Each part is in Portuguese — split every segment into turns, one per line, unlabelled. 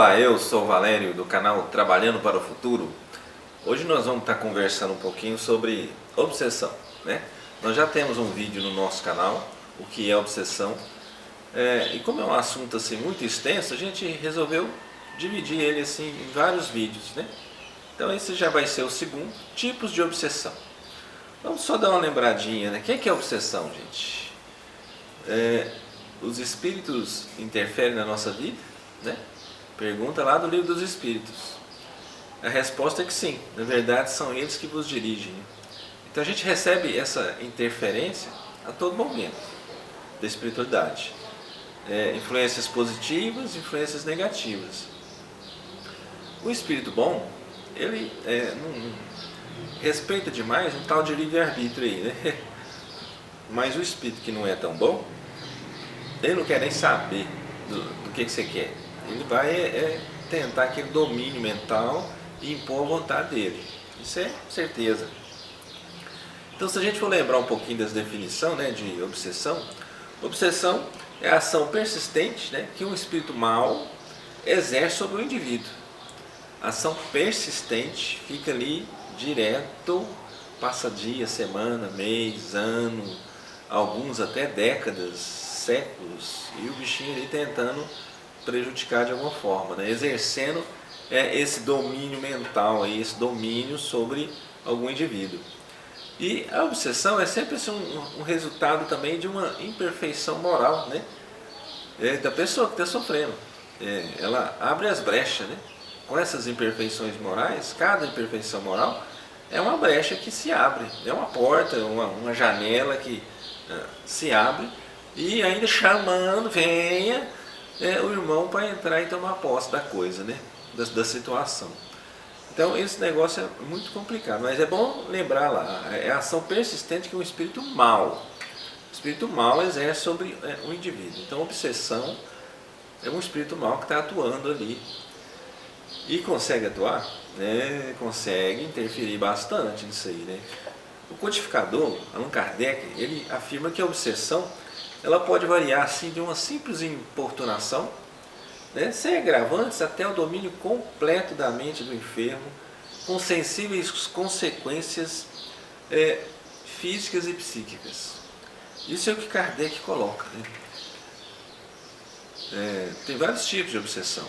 Olá, eu sou o Valério do canal Trabalhando para o Futuro. Hoje nós vamos estar conversando um pouquinho sobre obsessão, né? Nós já temos um vídeo no nosso canal, o que é obsessão, e como é um assunto assim muito extenso, a gente resolveu dividir ele assim em vários vídeos, né? Então esse já vai ser o segundo, tipos de obsessão. Vamos só dar uma lembradinha, né? O que é obsessão, gente? Os espíritos interferem na nossa vida, né? Pergunta lá do livro dos Espíritos. A resposta é que sim, na verdade são eles que vos dirigem. Então a gente recebe essa interferência a todo momento da espiritualidade. Influências positivas, influências negativas. O espírito bom, ele não respeita demais um tal de livre-arbítrio aí, né? Mas o espírito que não é tão bom, ele não quer nem saber do que você quer. Ele vai tentar aquele domínio mental e impor a vontade dele. Isso é certeza. Então, se a gente for lembrar um pouquinho das definições, né, de obsessão, obsessão é a ação persistente, né, que um espírito mau exerce sobre o indivíduo. A ação persistente fica ali direto, passa dia, semana, mês, ano, alguns até décadas, séculos, e o bichinho ali tentando prejudicar de alguma forma, né? Exercendo esse domínio mental, esse domínio sobre algum indivíduo. E a obsessão é sempre assim, um resultado também de uma imperfeição moral, né? Da pessoa que está sofrendo. Ela abre as brechas, né? Com essas imperfeições morais, cada imperfeição moral é uma brecha que se abre, é uma porta, uma janela que se abre e ainda chamando, venha o irmão para entrar e tomar posse da coisa, né? Da situação. Então esse negócio é muito complicado, mas é bom lembrar lá, é a ação persistente que um espírito mau, o espírito mau exerce sobre um indivíduo. Então obsessão é um espírito mau que está atuando ali e consegue atuar, né? Consegue interferir bastante nisso aí, né? O codificador, Allan Kardec, ele afirma que a obsessão ela pode variar assim de uma simples importunação, né, sem agravantes, até o domínio completo da mente do enfermo, com sensíveis consequências físicas e psíquicas. Isso é o que Kardec coloca, né? Tem vários tipos de obsessão.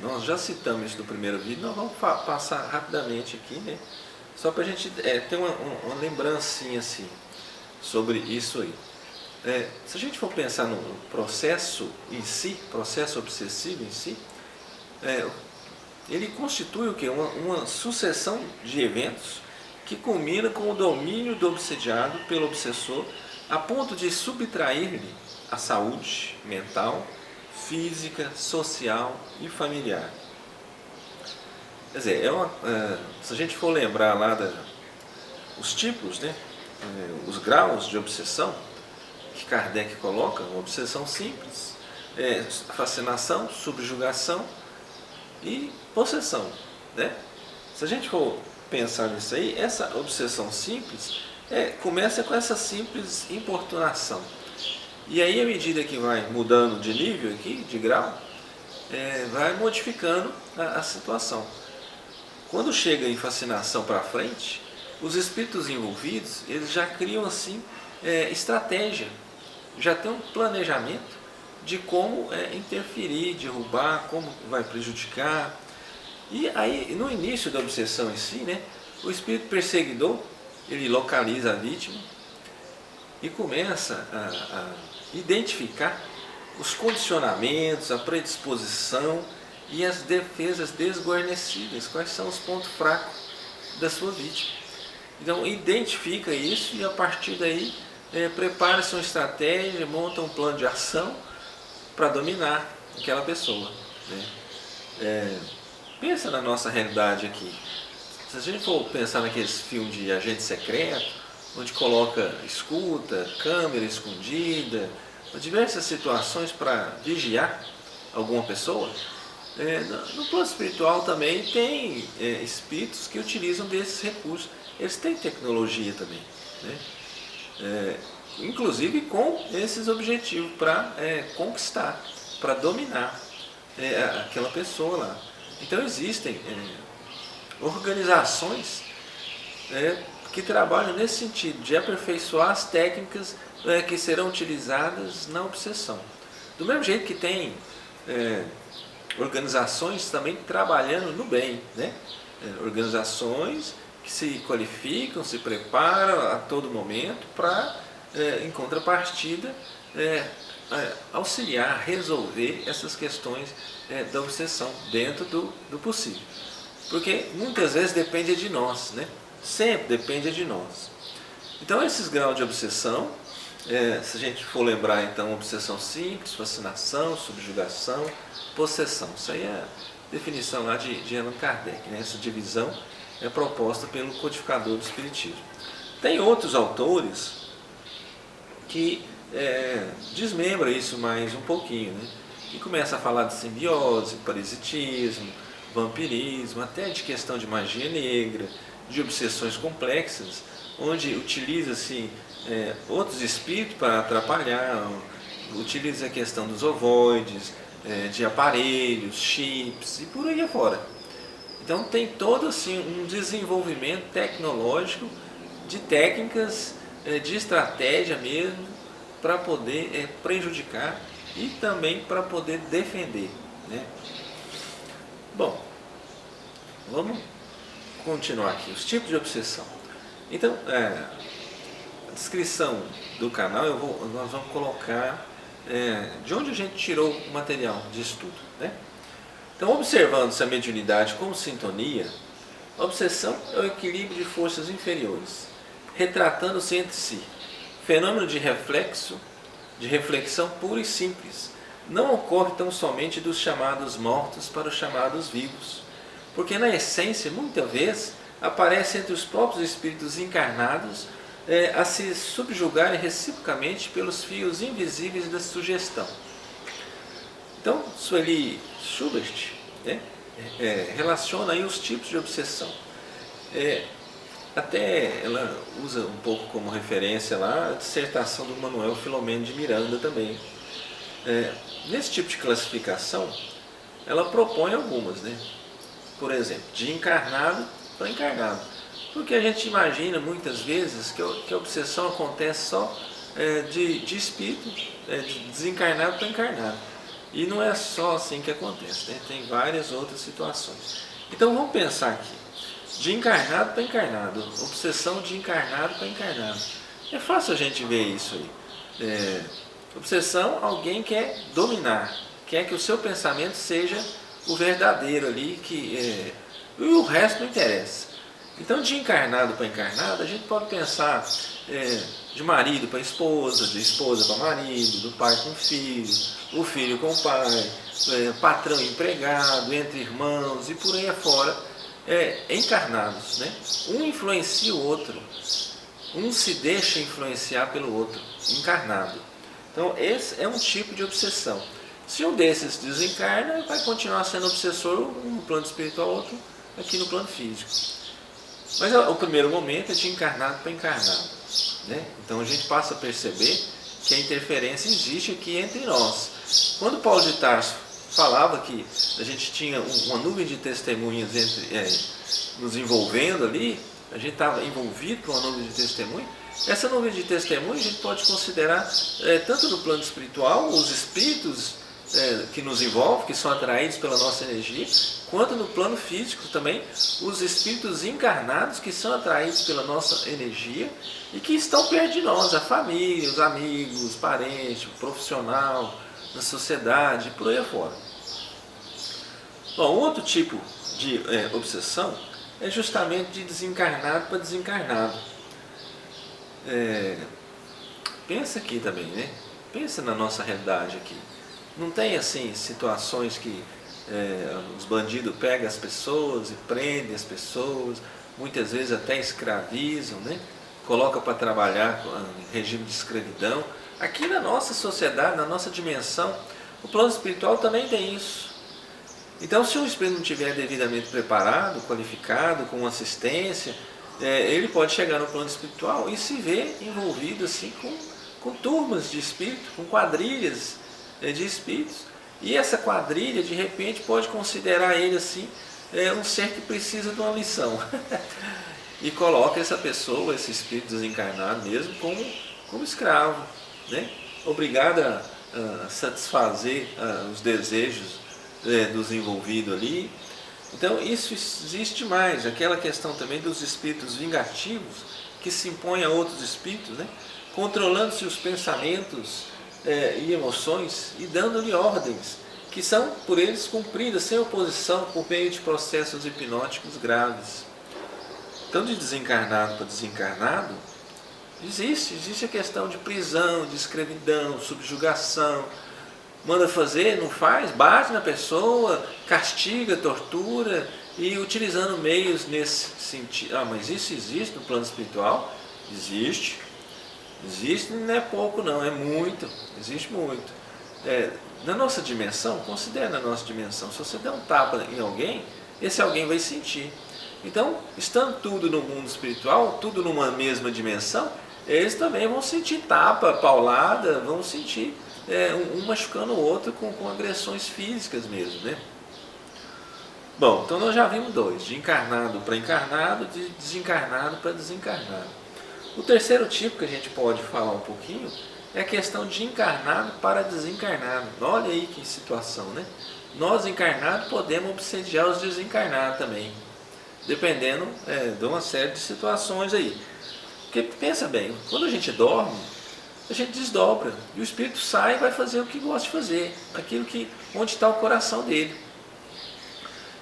Nós já citamos isso no primeiro vídeo, nós vamos passar rapidamente aqui, né? Só para a gente ter uma lembrancinha assim, sobre isso aí. Se a gente for pensar no processo em si, processo obsessivo em si, ele constitui o quê? Uma sucessão de eventos que culmina com o domínio do obsediado pelo obsessor a ponto de subtrair-lhe a saúde mental, física, social e familiar. Quer dizer, se a gente for lembrar lá os tipos, né, os graus de obsessão, que Kardec coloca, uma obsessão simples, fascinação, subjugação e possessão, né? Se a gente for pensar nisso aí, essa obsessão simples começa com essa simples importunação. E aí, à medida que vai mudando de nível aqui, de grau, vai modificando a situação. Quando chega em fascinação para frente, os espíritos envolvidos, eles já criam assim estratégia, já tem um planejamento de como interferir, derrubar, como vai prejudicar. E aí, no início da obsessão em si, né, o espírito perseguidor, ele localiza a vítima e começa a identificar os condicionamentos, a predisposição e as defesas desguarnecidas, quais são os pontos fracos da sua vítima. Então identifica isso e a partir daí prepara-se uma estratégia, monta um plano de ação para dominar aquela pessoa, né? Pensa na nossa realidade aqui. Se a gente for pensar naqueles filmes de agente secreto, onde coloca escuta, câmera escondida, diversas situações para vigiar alguma pessoa, no plano espiritual também tem espíritos que utilizam desses recursos. Eles têm tecnologia também, né? Inclusive com esses objetivos para conquistar, para dominar. aquela pessoa lá. Então existem organizações que trabalham nesse sentido, de aperfeiçoar as técnicas que serão utilizadas na obsessão. Do mesmo jeito que tem organizações também trabalhando no bem, né? Organizações que se qualificam, se preparam a todo momento para, em contrapartida, auxiliar, resolver essas questões da obsessão dentro do possível. Porque muitas vezes depende de nós, né? Sempre depende de nós. Então esses graus de obsessão, se a gente for lembrar então, obsessão simples, fascinação, subjugação, possessão. Isso aí é a definição lá de Allan Kardec, né? Essa divisão é proposta pelo codificador do Espiritismo. Tem outros autores que desmembram isso mais um pouquinho, né? E começa a falar de simbiose, parasitismo, vampirismo, até de questão de magia negra, de obsessões complexas, onde utiliza-se outros espíritos para atrapalhar, utiliza a questão dos ovoides, de aparelhos, chips e por aí afora. Então tem todo assim, um desenvolvimento tecnológico de técnicas, de estratégia mesmo, para poder prejudicar e também para poder defender, né? Bom, vamos continuar aqui. Os tipos de obsessão. Então, a descrição do canal nós vamos colocar de onde a gente tirou o material de estudo, né? Então, observando-se a mediunidade como sintonia, a obsessão é o equilíbrio de forças inferiores, retratando-se entre si. Fenômeno de reflexão pura e simples. Não ocorre tão somente dos chamados mortos para os chamados vivos, porque na essência, muitas vezes, aparece entre os próprios espíritos encarnados a se subjugarem reciprocamente pelos fios invisíveis da sugestão. Então, Sueli Schubert relaciona aí os tipos de obsessão. Até ela usa um pouco como referência lá a dissertação do Manuel Filomeno de Miranda também. Nesse tipo de classificação, ela propõe algumas, né? Por exemplo, de encarnado para encarnado. Porque a gente imagina muitas vezes que a obsessão acontece só de espírito, de desencarnado para encarnado. E não é só assim que acontece, né? Tem várias outras situações. Então vamos pensar aqui. De encarnado para encarnado, obsessão de encarnado para encarnado. É fácil a gente ver isso aí. Obsessão, alguém quer dominar, quer que o seu pensamento seja o verdadeiro ali, e o resto não interessa. Então, de encarnado para encarnado, a gente pode pensar de marido para esposa, de esposa para marido, do pai com filho, o filho com o pai, patrão e empregado, entre irmãos e por aí afora. Encarnados, né? Um influencia o outro, um se deixa influenciar pelo outro, encarnado. Então esse é um tipo de obsessão. Se um desses desencarna, vai continuar sendo obsessor no plano espiritual, outro aqui no plano físico. Mas o primeiro momento é de encarnado para encarnado, né? Então a gente passa a perceber que a interferência existe aqui entre nós. Quando Paulo de Tarso falava que a gente tinha uma nuvem de testemunhas nos envolvendo ali, a gente estava envolvido por uma nuvem de testemunhas. Essa nuvem de testemunhas a gente pode considerar tanto no plano espiritual, os espíritos que nos envolvem, que são atraídos pela nossa energia, quanto no plano físico também, os espíritos encarnados que são atraídos pela nossa energia e que estão perto de nós, a família, os amigos, os parentes, o profissional, na sociedade, por aí afora. Bom, outro tipo de obsessão é justamente de desencarnado para desencarnado. Pensa aqui também, né? Pensa na nossa realidade aqui. Não tem assim situações que os bandidos pegam as pessoas e prendem as pessoas, muitas vezes até escravizam, né? Colocam para trabalhar em regime de escravidão. Aqui na nossa sociedade, na nossa dimensão, o plano espiritual também tem isso. Então, se o espírito não estiver devidamente preparado, qualificado, com assistência, ele pode chegar no plano espiritual e se ver envolvido assim com turmas de espírito, com quadrilhas de espíritos, E essa quadrilha, de repente, pode considerar ele assim, um ser que precisa de uma lição. E coloca essa pessoa, esse espírito desencarnado mesmo, como escravo, né? Obrigado a satisfazer os desejos dos envolvidos ali. Então isso existe mais, aquela questão também dos espíritos vingativos, que se impõem a outros espíritos, né? Controlando-se os pensamentos e emoções e dando-lhe ordens, que são por eles cumpridas sem oposição por meio de processos hipnóticos graves. Então, de desencarnado para desencarnado, existe a questão de prisão, de escravidão, subjugação. Manda fazer, não faz, bate na pessoa, castiga, tortura, e utilizando meios nesse sentido. Mas isso existe no plano espiritual? Existe. Existe, não é pouco não, é muito, existe muito. Na nossa dimensão, considere na nossa dimensão, se você der um tapa em alguém, esse alguém vai sentir. Então, estando tudo no mundo espiritual, tudo numa mesma dimensão, eles também vão sentir tapa, paulada, vão sentir um machucando o outro com agressões físicas mesmo, né? Bom, então nós já vimos dois, de encarnado para encarnado, de desencarnado para desencarnado. O terceiro tipo que a gente pode falar um pouquinho é a questão de encarnado para desencarnado. Olha aí que situação, né? Nós encarnados podemos obsediar os desencarnados também, dependendo de uma série de situações aí. Porque pensa bem, quando a gente dorme, a gente desdobra e o espírito sai e vai fazer o que gosta de fazer, onde está o coração dele.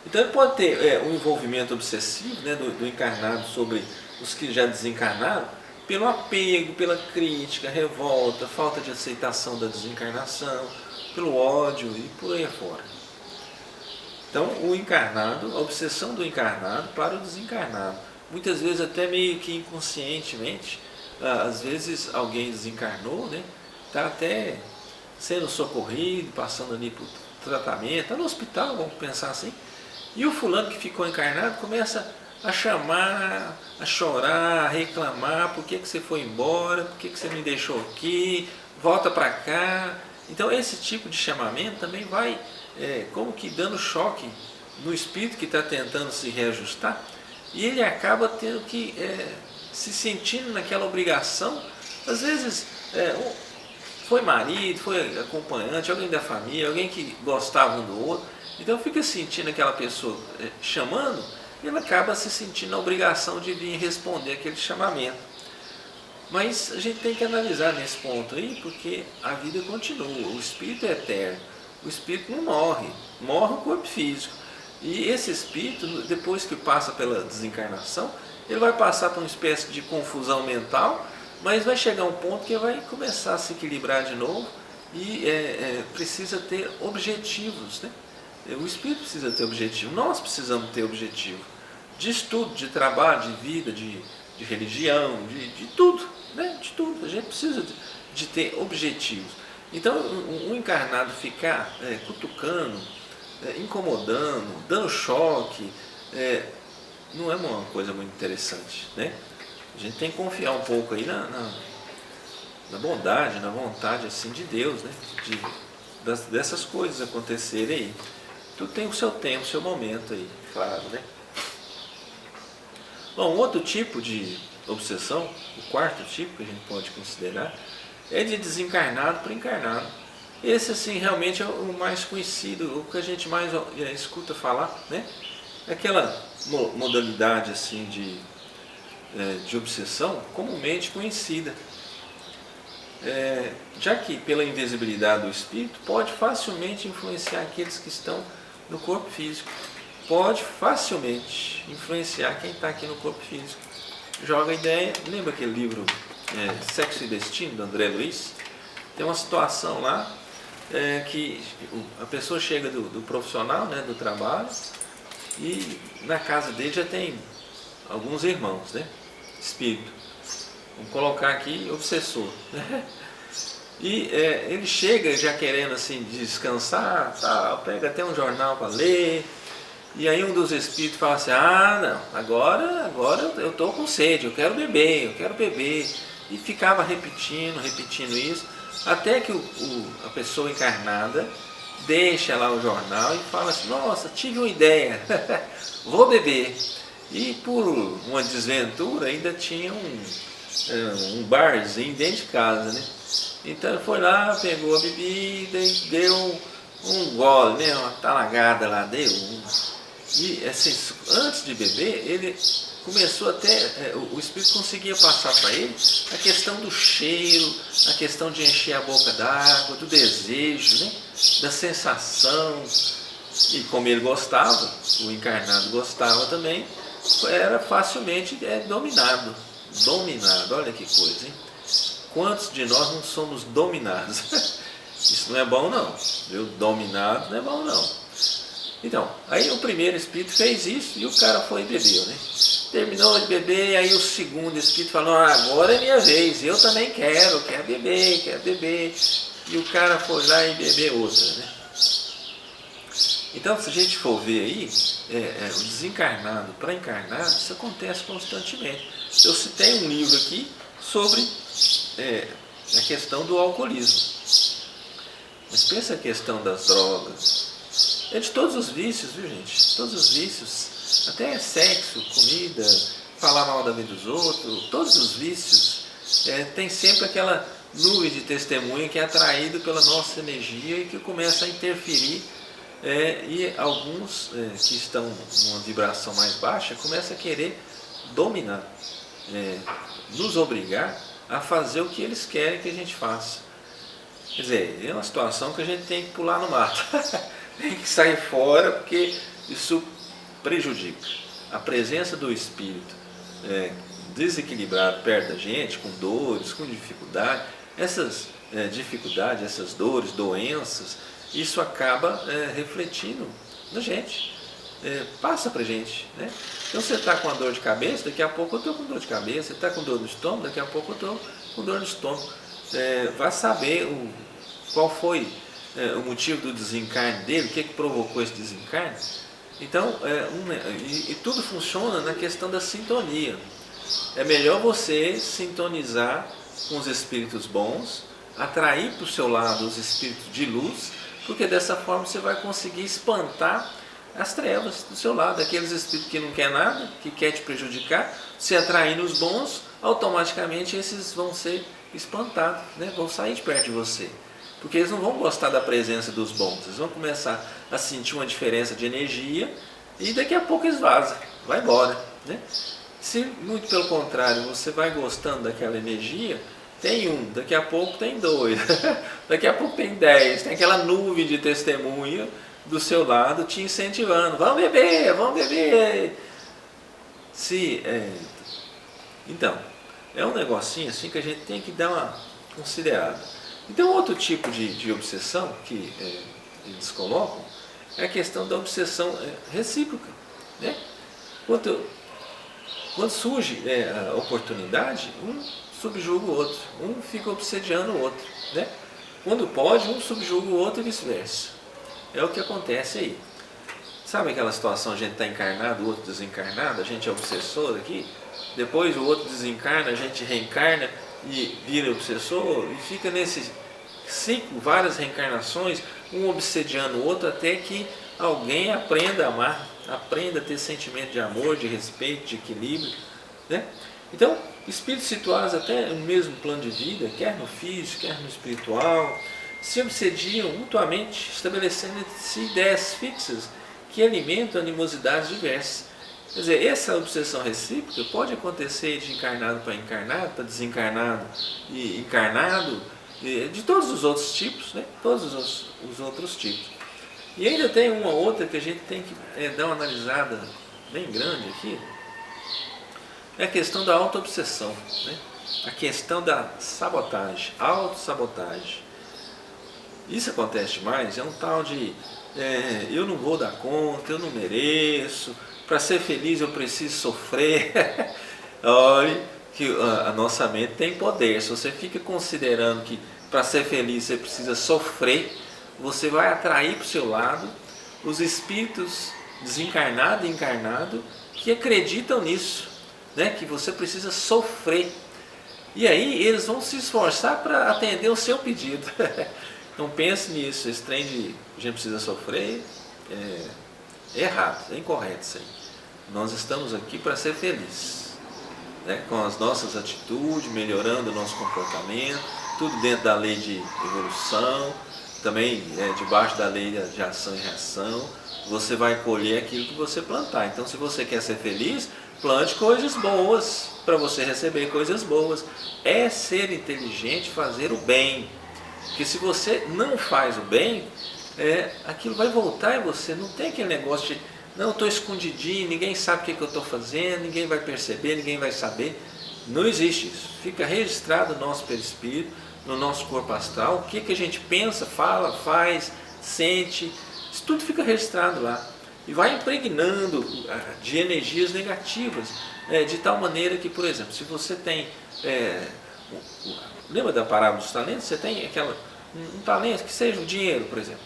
Então ele pode ter um envolvimento obsessivo, né, do encarnado sobre os que já desencarnaram, pelo apego, pela crítica, revolta, falta de aceitação da desencarnação, pelo ódio e por aí afora. Então o encarnado, a obsessão do encarnado para o desencarnado, muitas vezes até meio que inconscientemente, às vezes alguém desencarnou, né, está até sendo socorrido, passando ali por tratamento, está no hospital, vamos pensar assim, e o fulano que ficou encarnado começa a chamar, a chorar, a reclamar: por que você foi embora, por que você me deixou aqui, volta para cá. Então esse tipo de chamamento também vai como que dando choque no espírito que está tentando se reajustar, e ele acaba tendo que se sentindo naquela obrigação. Às vezes foi marido, foi acompanhante, alguém da família, alguém que gostava um do outro, então fica sentindo aquela pessoa chamando, e ela acaba se sentindo na obrigação de vir responder aquele chamamento. Mas a gente tem que analisar nesse ponto aí, porque a vida continua, o espírito é eterno, o espírito não morre, morre o corpo físico. E esse espírito, depois que passa pela desencarnação, ele vai passar por uma espécie de confusão mental, mas vai chegar um ponto que ele vai começar a se equilibrar de novo e precisa ter objetivos, né? O espírito precisa ter objetivo, nós precisamos ter objetivo de estudo, de trabalho, de vida, de religião, de tudo, né? De tudo. A gente precisa de ter objetivos. Então, um encarnado ficar cutucando, incomodando, dando choque, não é uma coisa muito interessante, né? A gente tem que confiar um pouco aí na bondade, na vontade assim de Deus, né? Dessas coisas acontecerem aí. Tudo tem o seu tempo, o seu momento aí, claro, né? Bom, outro tipo de obsessão, o quarto tipo que a gente pode considerar, é de desencarnado para encarnado. Esse, assim, realmente é o mais conhecido, o que a gente mais escuta falar, né? Aquela modalidade, assim, de obsessão comumente conhecida. Já que pela invisibilidade do espírito, pode facilmente influenciar aqueles que estão no corpo físico. Pode facilmente influenciar quem está aqui no corpo físico. Joga a ideia, lembra aquele livro Sexo e Destino, do André Luiz? Tem uma situação lá que a pessoa chega do profissional, né, do trabalho, e na casa dele já tem alguns irmãos, né, espírito. Vamos colocar aqui obsessor, né? E ele chega já querendo assim descansar, tal, pega até um jornal para ler, e aí um dos espíritos fala assim: não, agora eu estou com sede, eu quero beber, e ficava repetindo isso, até que a pessoa encarnada deixa lá o jornal e fala assim: nossa, tive uma ideia, vou beber. E por uma desventura ainda tinha um barzinho dentro de casa, né? Então ele foi lá, pegou a bebida e deu um gole, né? Uma talagada lá, deu. E assim, antes de beber, ele começou até, o Espírito conseguia passar para ele a questão do cheiro, a questão de encher a boca d'água, do desejo, né? Da sensação. E como ele gostava, o encarnado gostava também, era facilmente dominado. Dominado, olha que coisa, hein? Quantos de nós não somos dominados? Isso não é bom não, viu? Dominado não é bom não. Então, aí o primeiro espírito fez isso e o cara foi e bebeu, né? Terminou de beber, aí o segundo espírito falou: agora é minha vez, eu também quero beber. E o cara foi lá e bebeu outra, né? Então, se a gente for ver aí, o desencarnado para encarnado, isso acontece constantemente. Eu citei um livro aqui sobre a questão do alcoolismo. Mas pensa a questão das drogas. É de todos os vícios, viu, gente? Todos os vícios. Até sexo, comida, falar mal da vida dos outros. Todos os vícios. Tem sempre aquela nuvem de testemunha que é atraído pela nossa energia e que começa a interferir. E alguns que estão numa vibração mais baixa começam a querer dominar, nos obrigar a fazer o que eles querem que a gente faça. Quer dizer, é uma situação que a gente tem que pular no mato, tem que sair fora, porque isso prejudica. A presença do espírito desequilibrado perto da gente, com dores, com dificuldade, essas dificuldades, essas dores, doenças, isso acaba refletindo na gente, passa pra gente, né? Então você está com a dor de cabeça, daqui a pouco eu estou com dor de cabeça. Você está com dor no estômago, daqui a pouco eu estou com dor no estômago. Vai saber qual foi o motivo do desencarne dele, o que provocou esse desencarne. Então, e tudo funciona na questão da sintonia. É melhor você sintonizar com os espíritos bons, atrair para o seu lado os espíritos de luz, porque dessa forma você vai conseguir espantar as trevas do seu lado, aqueles espíritos que não quer nada, que quer te prejudicar. Se atraindo os bons, automaticamente esses vão ser espantados, né? Vão sair de perto de você, porque eles não vão gostar da presença dos bons, eles vão começar a sentir uma diferença de energia e daqui a pouco eles vazam, vai embora, né? Se muito pelo contrário você vai gostando daquela energia, tem um, daqui a pouco tem dois, daqui a pouco tem 10, tem aquela nuvem de testemunha do seu lado te incentivando: vamos beber, vamos beber. Então, é um negocinho assim que a gente tem que dar uma considerada. Então, outro tipo de obsessão que eles colocam é a questão da obsessão recíproca, né? Quando surge a oportunidade, um subjuga o outro, um fica obsediando o outro, né? Quando pode, um subjuga o outro e vice-versa. É o que acontece aí. Sabe aquela situação, a gente está encarnado, o outro desencarnado, a gente é obsessor aqui, depois o outro desencarna, a gente reencarna e vira obsessor, e fica nesse ciclo, várias reencarnações, um obsediando o outro, até que alguém aprenda a amar, aprenda a ter sentimento de amor, de respeito, de equilíbrio, né? Então, espíritos situados até no mesmo plano de vida, quer no físico, quer no espiritual, se obsediam mutuamente, estabelecendo entre si ideias fixas que alimentam animosidades diversas. Quer dizer, essa obsessão recíproca pode acontecer de encarnado para encarnado, para desencarnado e encarnado, de todos os outros tipos, né? Todos os outros tipos. E ainda tem uma outra que a gente tem que dar uma analisada bem grande aqui, é a questão da auto-obsessão, né? A questão da sabotagem, autossabotagem. Isso acontece demais, é um tal de eu não vou dar conta, eu não mereço, para ser feliz eu preciso sofrer. Olha que a nossa mente tem poder. Se você fica considerando que para ser feliz você precisa sofrer, você vai atrair para o seu lado os espíritos desencarnado e encarnado que acreditam nisso, né? Que você precisa sofrer. E aí eles vão se esforçar para atender o seu pedido. Então pense nisso, esse trem de a gente precisa sofrer é errado, é incorreto isso aí. Nós estamos aqui para ser felizes, né? Com as nossas atitudes, melhorando o nosso comportamento, tudo dentro da lei de evolução, também debaixo da lei de ação e reação. Você vai colher aquilo que você plantar. Então, se você quer ser feliz, plante coisas boas para você receber coisas boas. É ser inteligente, fazer o bem. Porque se você não faz o bem, aquilo vai voltar em você. Não tem aquele negócio de, não, eu estou escondidinho, ninguém sabe o que eu estou fazendo, ninguém vai perceber, ninguém vai saber. Não existe isso. Fica registrado no nosso perispírito, no nosso corpo astral, o que a gente pensa, fala, faz, sente. Isso tudo fica registrado lá. E vai impregnando de energias negativas, de tal maneira que, por exemplo, se você tem... lembra da parábola dos talentos? Você tem um talento, que seja o dinheiro, por exemplo.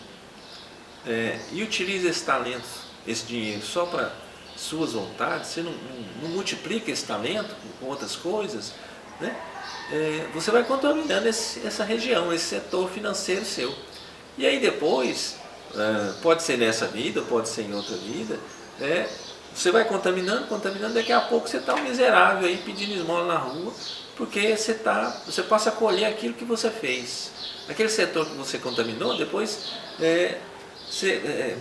E utiliza esse talento, esse dinheiro, só para suas vontades, você não multiplica esse talento com outras coisas, né? Você vai contaminando essa região, esse setor financeiro seu. E aí depois, pode ser nessa vida, pode ser em outra vida, você vai contaminando, daqui a pouco você está um miserável aí pedindo esmola na rua, porque você passa a colher aquilo que você fez. Aquele setor que você contaminou, depois,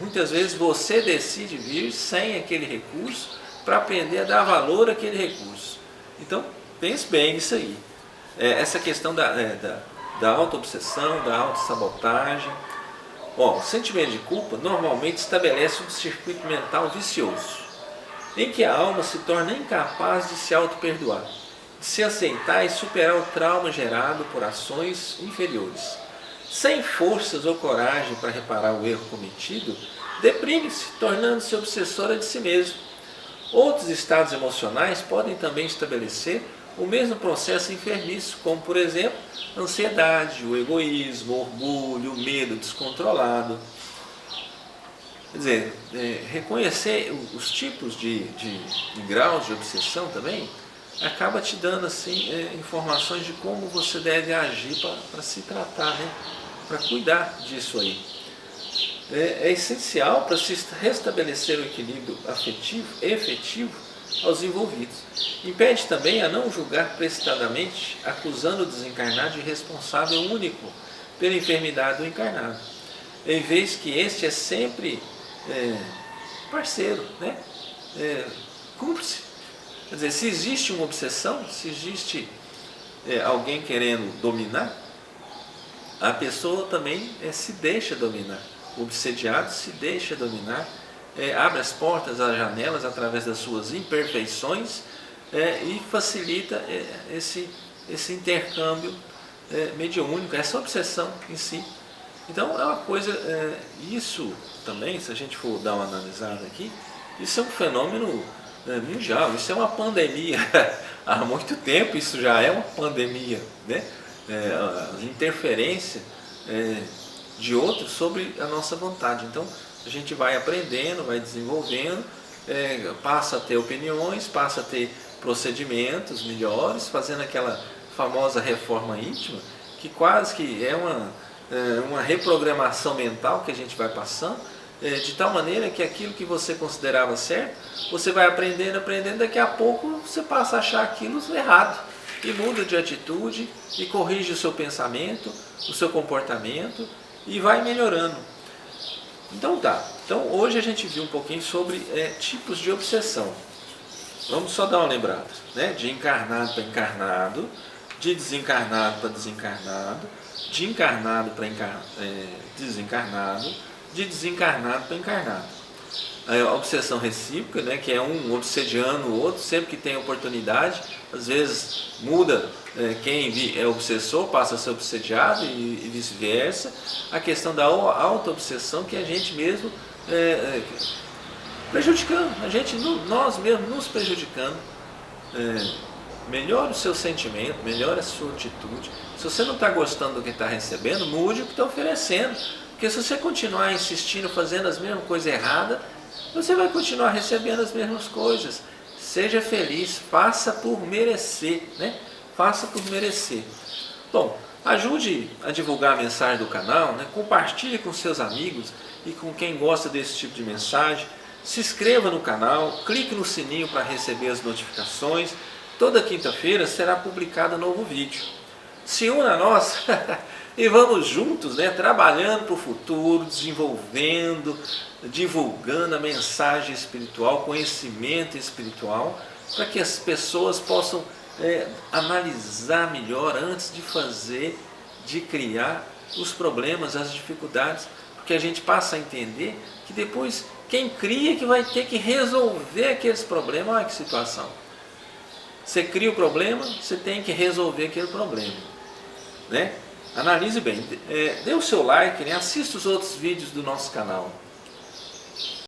muitas vezes você decide vir sem aquele recurso para aprender a dar valor àquele recurso. Então, pense bem nisso aí. Essa questão da auto-obsessão, da auto-sabotagem. O sentimento de culpa normalmente estabelece um circuito mental vicioso, em que a alma se torna incapaz de se auto-perdoar, de se aceitar e superar o trauma gerado por ações inferiores. Sem forças ou coragem para reparar o erro cometido, deprime-se, tornando-se obsessora de si mesmo. Outros estados emocionais podem também estabelecer o mesmo processo enfermiço, como, por exemplo, a ansiedade, o egoísmo, o orgulho, o medo descontrolado. Quer dizer, reconhecer os tipos de graus de obsessão também acaba te dando assim, informações de como você deve agir para se tratar, né? Para cuidar disso aí. É essencial para se restabelecer o equilíbrio afetivo e efetivo aos envolvidos. Impede também a não julgar precipitadamente, acusando o desencarnado de responsável único pela enfermidade do encarnado, em vez que este é sempre parceiro, né? Cúmplice. Quer dizer, se existe uma obsessão, se existe alguém querendo dominar, a pessoa também se deixa dominar. O obsediado se deixa dominar, abre as portas, as janelas através das suas imperfeições e facilita esse intercâmbio mediúnico, essa obsessão em si. Então é uma coisa, isso também, se a gente for dar uma analisada aqui, isso é um fenômeno mundial, isso é uma pandemia. Há muito tempo isso já é uma pandemia, né? A interferência de outros sobre a nossa vontade. Então a gente vai aprendendo, vai desenvolvendo, passa a ter opiniões, passa a ter procedimentos melhores, fazendo aquela famosa reforma íntima, que quase que é uma reprogramação mental que a gente vai passando, de tal maneira que aquilo que você considerava certo, você vai aprendendo, daqui a pouco você passa a achar aquilo errado, e muda de atitude, e corrige o seu pensamento, o seu comportamento, e vai melhorando. Então então hoje a gente viu um pouquinho sobre tipos de obsessão. Vamos só dar uma lembrada, né? De encarnado para encarnado, de desencarnado para desencarnado, de encarnado para desencarnado, de desencarnado para encarnado. A obsessão recíproca, né, que é um obsediando o outro, sempre que tem oportunidade, às vezes muda, quem é obsessor passa a ser obsediado e vice-versa. A questão da auto-obsessão, que a gente mesmo prejudicando, nós mesmos nos prejudicando. Melhore o seu sentimento, melhore a sua atitude. Se você não está gostando do que está recebendo, mude o que está oferecendo. Porque se você continuar insistindo, fazendo as mesmas coisas erradas, você vai continuar recebendo as mesmas coisas. Seja feliz, faça por merecer, né? Faça por merecer. Bom, Ajude a divulgar a mensagem do canal, né? Compartilhe com seus amigos e com quem gosta desse tipo de mensagem. Se inscreva no canal, clique no sininho para receber as notificações. Toda quinta-feira será publicado um novo vídeo. Se una a nós e vamos juntos, né, trabalhando para o futuro, desenvolvendo, divulgando a mensagem espiritual, conhecimento espiritual, para que as pessoas possam analisar melhor antes de fazer, de criar os problemas, as dificuldades, porque a gente passa a entender que depois quem cria que vai ter que resolver aqueles problemas. Olha que situação. Você cria o problema, você tem que resolver aquele problema, né? Analise bem, dê o seu like, né? Assista os outros vídeos do nosso canal.